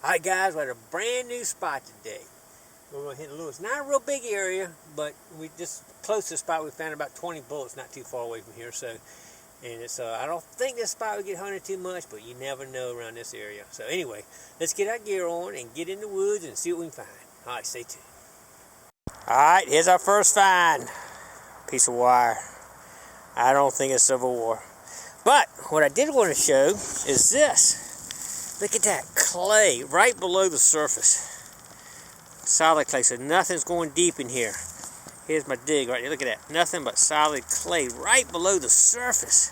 Alright guys, we're at a brand new spot today. We're going to hit a little, it's not a real big area, but we just close to the spot. We found about 20 bullets not too far away from here. So, and it's I don't think this spot will get hunted too much, but you never know around this area. So anyway, let's get our gear on and get in the woods and see what we can find. Alright, stay tuned. Alright, here's our first find. Piece of wire. I don't think it's Civil War. But what I did want to show is this. Look at that clay right below the surface. Solid clay, so nothing's going deep in here. Here's my dig right here. Look at that. Nothing but solid clay right below the surface.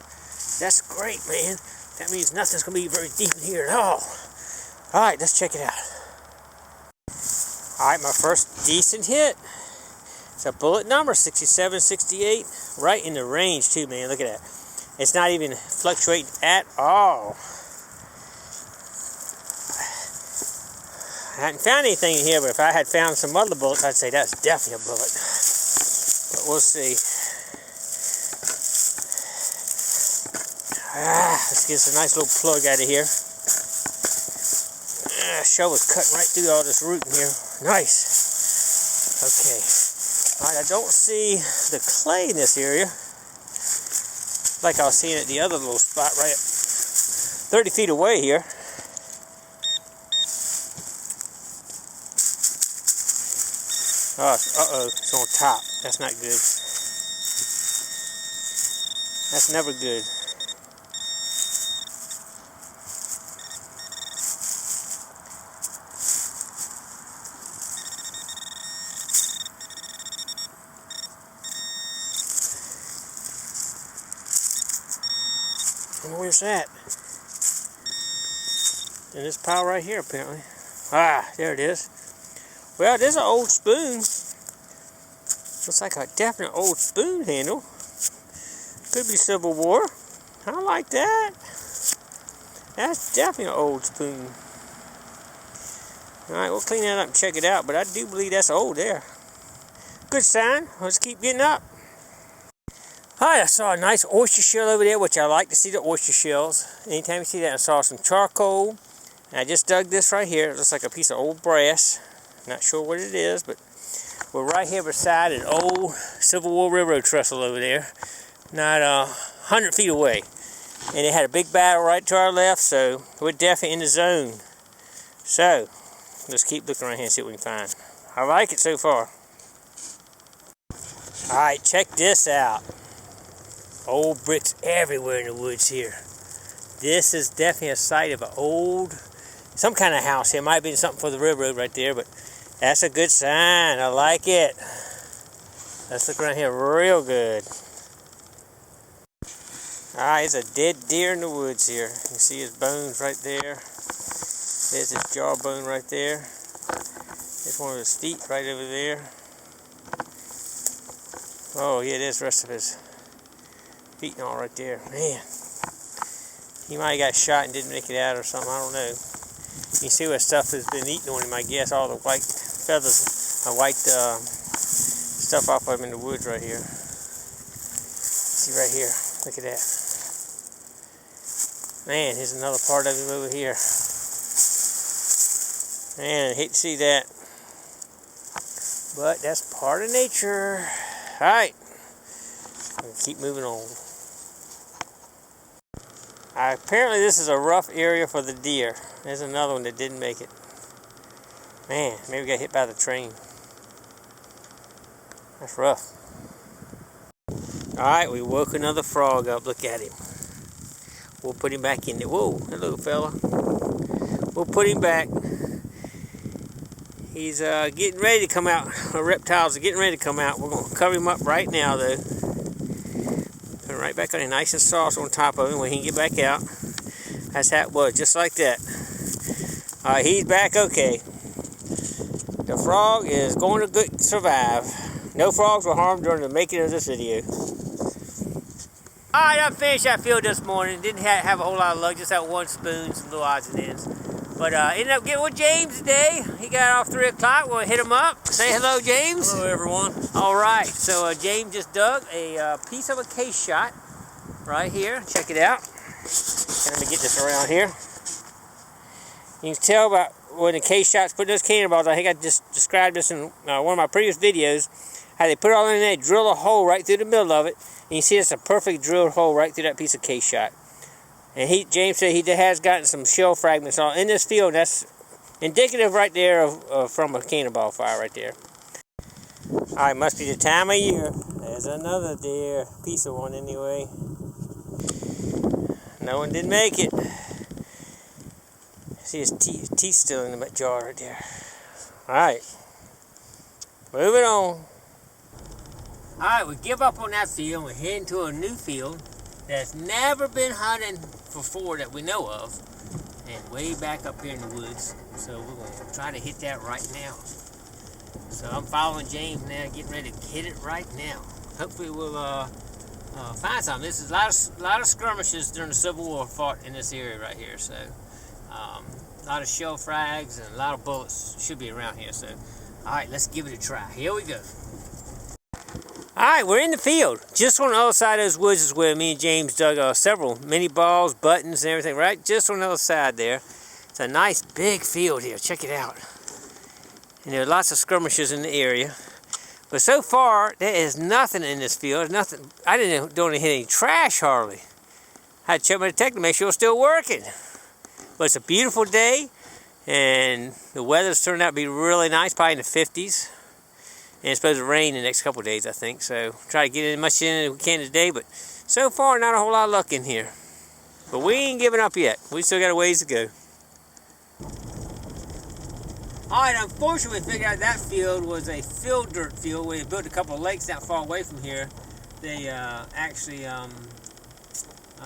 That's great, man. That means nothing's going to be very deep in here at all. Alright, let's check it out. Alright, my first decent hit. It's a bullet number 6768. Right in the range too, man. Look at that. It's not even fluctuating at all. I hadn't found anything in here, but if I had found some other bullets, I'd say that's definitely a bullet. But we'll see. Let's get a nice little plug out of here. Shovel's cutting right through all this root in here. Nice. Okay. Alright, I don't see the clay in this area. Like I was seeing at the other little spot right 30 feet away here. Oh, uh-oh, it's on top. That's not good. That's never good. Where's that? In this pile right here, apparently. Ah, there it is. Well, there's an old spoon. Looks like a definite old spoon handle. Could be Civil War. I like that. That's definitely an old spoon. Alright, we'll clean that up and check it out, but I do believe that's old there. Good sign. Let's keep getting up. Alright, I saw a nice oyster shell over there, which I like to see the oyster shells. Anytime you see that, I saw some charcoal. And I just dug this right here. It looks like a piece of old brass. Not sure what it is, but we're right here beside an old Civil War railroad trestle over there. Not 100 feet away. And it had a big battle right to our left, so we're definitely in the zone. So, let's keep looking around here and see what we can find. I like it so far. Alright, check this out. Old bricks everywhere in the woods here. This is definitely a site of an old, some kind of house here. Might have been something for the railroad right there, but that's a good sign. I like it. Let's look around here real good. Alright, there's a dead deer in the woods here. You can see his bones right there. There's his jawbone right there. There's one of his feet right over there. Oh, yeah, there's the rest of his feet and all right there. Man, he might have got shot and didn't make it out or something. I don't know. You see what stuff has been eaten on him, I guess. All the white feathers, white stuff off of him in the woods right here. See right here. Look at that. Man, here's another part of him over here. Man, I hate to see that. But that's part of nature. Alright. Keep moving on. Apparently this is a rough area for the deer. There's another one that didn't make it. Man, maybe we got hit by the train. That's rough. Alright, we woke another frog up. Look at him. We'll put him back in there. Whoa, hello fella. We'll put him back. He's getting ready to come out. Our reptiles are getting ready to come out. We're going to cover him up right now though. Put him right back on there, nice and soft on top of him where he can get back out. That's how it was, just like that. Alright, he's back okay. The frog is going to survive. No frogs were harmed during the making of this video. Alright, I finished that field this morning. Didn't have a whole lot of luck, just that one spoon, some little odds and ends. But ended up getting with James today. He got off 3 o'clock. We'll hit him up. Say hello, James. Hello, everyone. Alright, so James just dug a piece of a case shot right here. Check it out. Let me get this around here. You can tell by when the case shots put those cannonballs, I think I just described this in one of my previous videos, how they put it all in there, drill a hole right through the middle of it, and you see it's a perfect drilled hole right through that piece of case shot. And James said he has gotten some shell fragments all in this field. That's indicative right there of from a cannonball fire right there. Alright, must be the time of year. There's another deer. Piece of one anyway. No one did make it. See his teeth still in the jar right there. Alright. Moving on. Alright, we give up on that field. We're heading to a new field that's never been hunted before that we know of. And way back up here in the woods. So we're going to try to hit that right now. So I'm following James now, getting ready to hit it right now. Hopefully we'll find something. This is a lot of skirmishes during the Civil War fought in this area right here. So a lot of shell frags and a lot of bullets should be around here. So alright, let's give it a try. Here we go. Alright, we're in the field. Just on the other side of those woods is where me and James dug several mini balls, buttons, and everything, right? Just on the other side there. It's a nice big field here. Check it out. And there are lots of skirmishes in the area. But so far, there is nothing in this field. Nothing. I don't hit any trash hardly. I had to check my detector to make sure it's still working. But it's a beautiful day. And the weather's turned out to be really nice, probably in the 50s. And it's supposed to rain the next couple of days, I think. So try to get as much in as we can today. But so far, not a whole lot of luck in here. But we ain't giving up yet. We still got a ways to go. Alright, unfortunately, we figured out that field was a fill dirt field where they built a couple of lakes not far away from here. They actually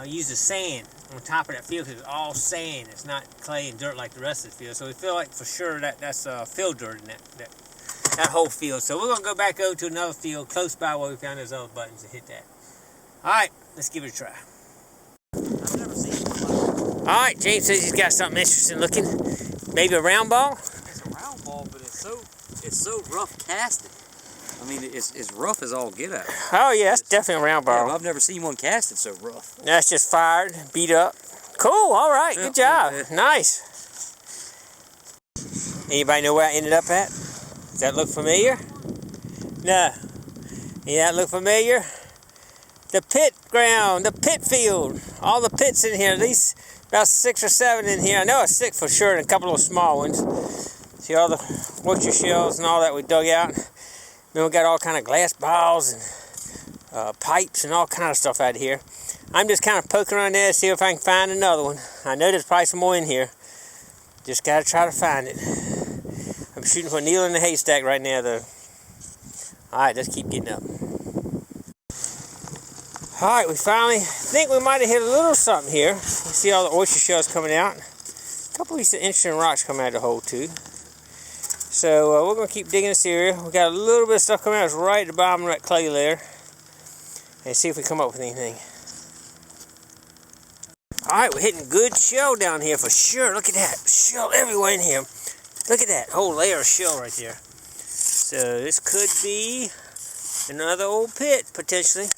used the sand on top of that field because it's all sand. It's not clay and dirt like the rest of the field. So we feel like for sure that's fill dirt in that whole field. So we're going to go back over to another field close by where we found those other buttons and hit that. Alright, let's give it a try. I've never seen it. Alright, James says he's got something interesting looking. Maybe a round ball? But it's so rough casted. I mean, it's rough as all get out. Oh yeah, that's definitely a round ball. Yeah, I've never seen one casted so rough. That's just fired, beat up. Cool, all right, good job. Nice. Anybody know where I ended up at? Does that look familiar? No. Yeah, that look familiar? The pit ground, the pit field. All the pits in here, at least about 6 or 7 in here. I know it's 6 for sure, and a couple of small ones. See all the oyster shells and all that we dug out. Then we got all kind of glass balls and pipes and all kind of stuff out of here. I'm just kind of poking around there to see if I can find another one. I know there's probably some more in here. Just got to try to find it. I'm shooting for a needle in the haystack right now, though. Alright, let's keep getting up. Alright, we finally think we might have hit a little something here. You see all the oyster shells coming out. A couple of these interesting rocks coming out of the hole, too. So we're going to keep digging this area. We got a little bit of stuff coming out. It's right at the bottom of that clay layer. And see if we come up with anything. Alright, we're hitting good shell down here for sure. Look at that. Shell everywhere in here. Look at that whole layer of shell right there. So this could be another old pit, potentially.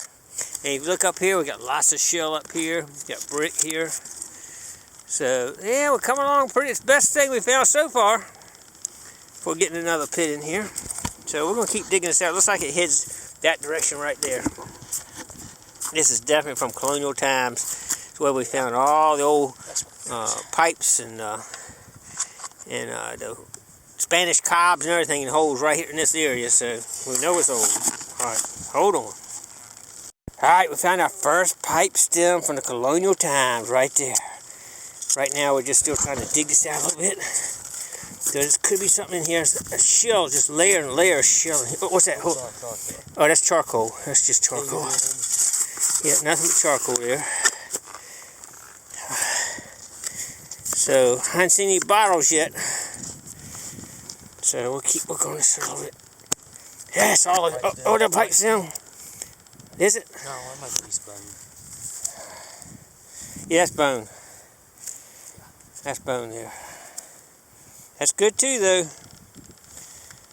And if you look up here, we got lots of shell up here. We got brick here. So, yeah, we're coming along pretty. It's the best thing we found so far. We're getting another pit in here. So we're going to keep digging this out. Looks like it heads that direction right there. This is definitely from colonial times. It's where we found all the old pipes and the Spanish cobs and everything in holes right here in this area. So we know it's old. Alright, hold on. Alright, we found our first pipe stem from the colonial times right there. Right now we're just still trying to dig this out a little bit. There could be something in here. A shell, just layer and layer of shell. Oh, what's that? Oh, that's charcoal. That's just charcoal. Yeah, nothing but charcoal there. So, I haven't seen any bottles yet. So, we'll keep working on this a little bit. Yeah, it's all. Oh, the pipe's down. Is it? No, that might be bone. Yeah, that's bone. That's bone there. That's good too, though.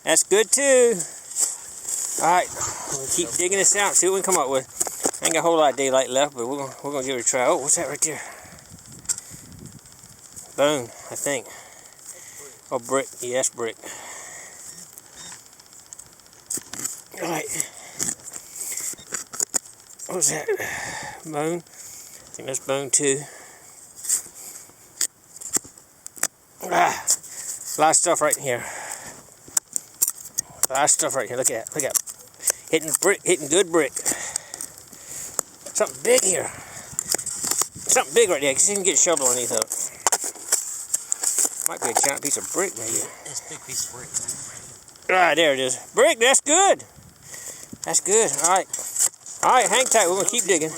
That's good too. Alright, we'll keep digging this out, see what we can come up with. Ain't got a whole lot of daylight left, but we're gonna give it a try. Oh, what's that right there? Bone, I think. Or brick. Yes, brick. Alright. What was that? Bone? I think that's bone too. Ah, a lot of stuff right in here. A lot of stuff right here. Look at that. Look at that. Hitting brick. Hitting good brick. Something big here. Something big right there. Because you can get a shovel underneath of it. Might be a giant piece of brick maybe. That's a big piece of brick. Ah, there it is. Brick, that's good. That's good. Alright. Alright, hang tight. We're going to keep digging.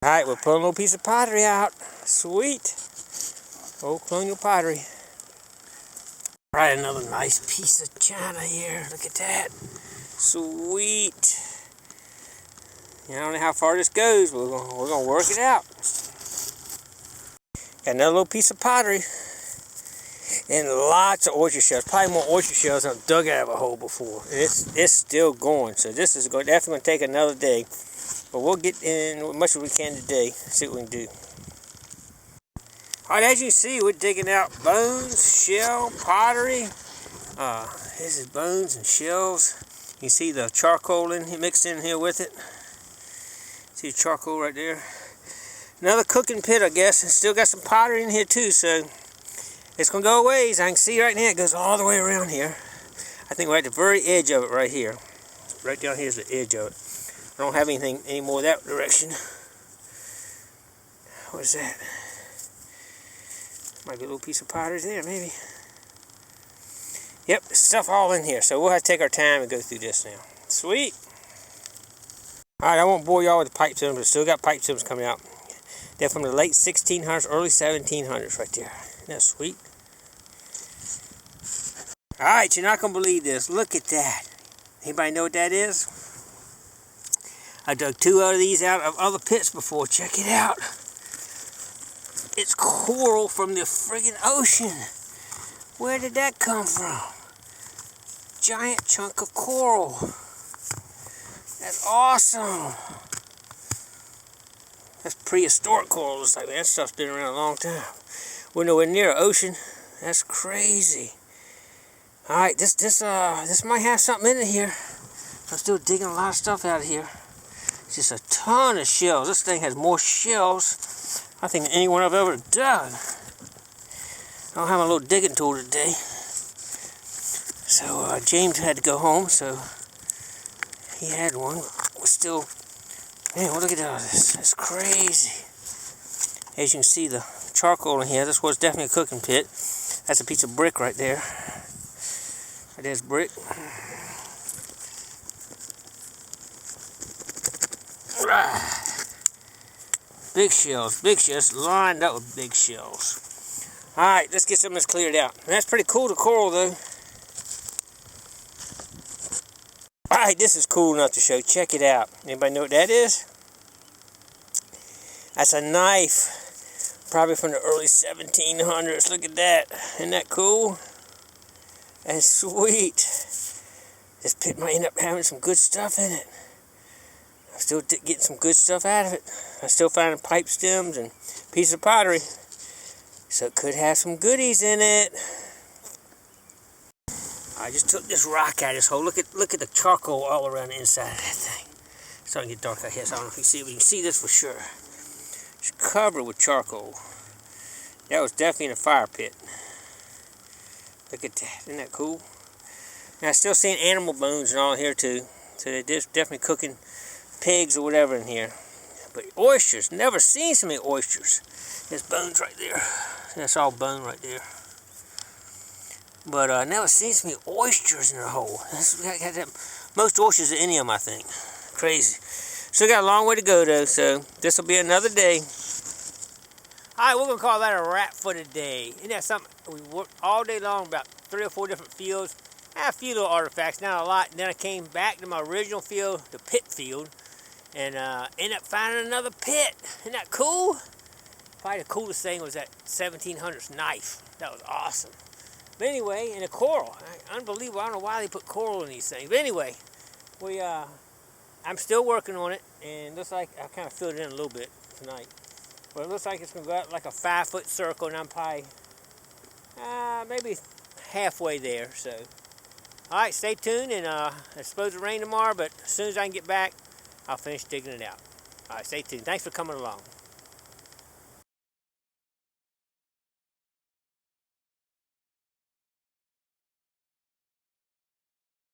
Alright, we're pulling a little piece of pottery out. Sweet. Old colonial pottery. Alright, another nice piece of china here. Look at that. Sweet. I don't know how far this goes, but we're gonna work it out. Got another little piece of pottery. And lots of oyster shells. Probably more oyster shells than I've dug out of a hole before. It's still going. So this is definitely going to take another day. But we'll get in as much as we can today. See what we can do. Alright, as you can see, we're digging out bones, shell, pottery. This is bones and shells. You can see the charcoal mixed in here with it. See the charcoal right there. Another cooking pit, I guess. And still got some pottery in here too, so it's going to go a ways. I can see right now it goes all the way around here. I think we're at the very edge of it right here. Right down here is the edge of it. I don't have anything any more that direction. What is that? Might be a little piece of pottery there, maybe. Yep, stuff all in here. So we'll have to take our time and go through this now. Sweet. Alright, I won't bore y'all with the pipe stems, but still got pipe stems coming out. They're from the late 1600s, early 1700s right there. Isn't that sweet? Alright, you're not going to believe this. Look at that. Anybody know what that is? I dug 2 of these out of other pits before. Check it out. It's coral from the friggin' ocean. Where did that come from? Giant chunk of coral. That's awesome. That's prehistoric coral. It's like that stuff's been around a long time. We're nowhere near an ocean. That's crazy. Alright, this might have something in it here. I'm still digging a lot of stuff out of here. Just a ton of shells. This thing has more shells, I think, than any one I've ever dug. I don't have my little digging tool today. So James had to go home, so he had one. We're still, man, well, look at all this. That's crazy. As you can see, the charcoal in here, this was definitely a cooking pit. That's a piece of brick right there. Right there's brick. Big shells, lined up with big shells. Alright, let's get some of this cleared out. And that's pretty cool, the coral though. Alright, this is cool enough to show. Check it out. Anybody know what that is? That's a knife. Probably from the early 1700s. Look at that. Isn't that cool? That's sweet. This pit might end up having some good stuff in it. I'm still getting some good stuff out of it. I'm still finding pipe stems and pieces of pottery. So it could have some goodies in it. I just took this rock out of this hole. Look at the charcoal all around the inside of that thing. It's starting to get dark out here, so I don't know if you can see it, but you can see this for sure. It's covered with charcoal. That was definitely in a fire pit. Look at that. Isn't that cool? Now, I'm still seeing animal bones and all here too. So they're definitely cooking pigs or whatever in here. But oysters, never seen so many oysters. There's bones right there. That's all bone right there. But I never seen so many oysters in a hole. Most oysters of any of them, I think. Crazy. Still got a long way to go though, so this will be another day. Alright, we're going to call that a wrap for today. Isn't that something? We worked all day long, about 3 or 4 different fields. I had a few little artifacts, not a lot. And then I came back to my original field, the pit field, and ended up finding another pit. Isn't that cool? Probably the coolest thing was that 1700s knife. That was awesome. But anyway, and the coral. Unbelievable. I don't know why they put coral in these things. But anyway, I'm still working on it. And it looks like I kind of filled it in a little bit tonight. But it looks like it's going to go out like a 5-foot circle. And I'm probably, maybe halfway there. So, all right, stay tuned, and it's supposed to rain tomorrow, but as soon as I can get back, I'll finish digging it out. All right, stay tuned. Thanks for coming along.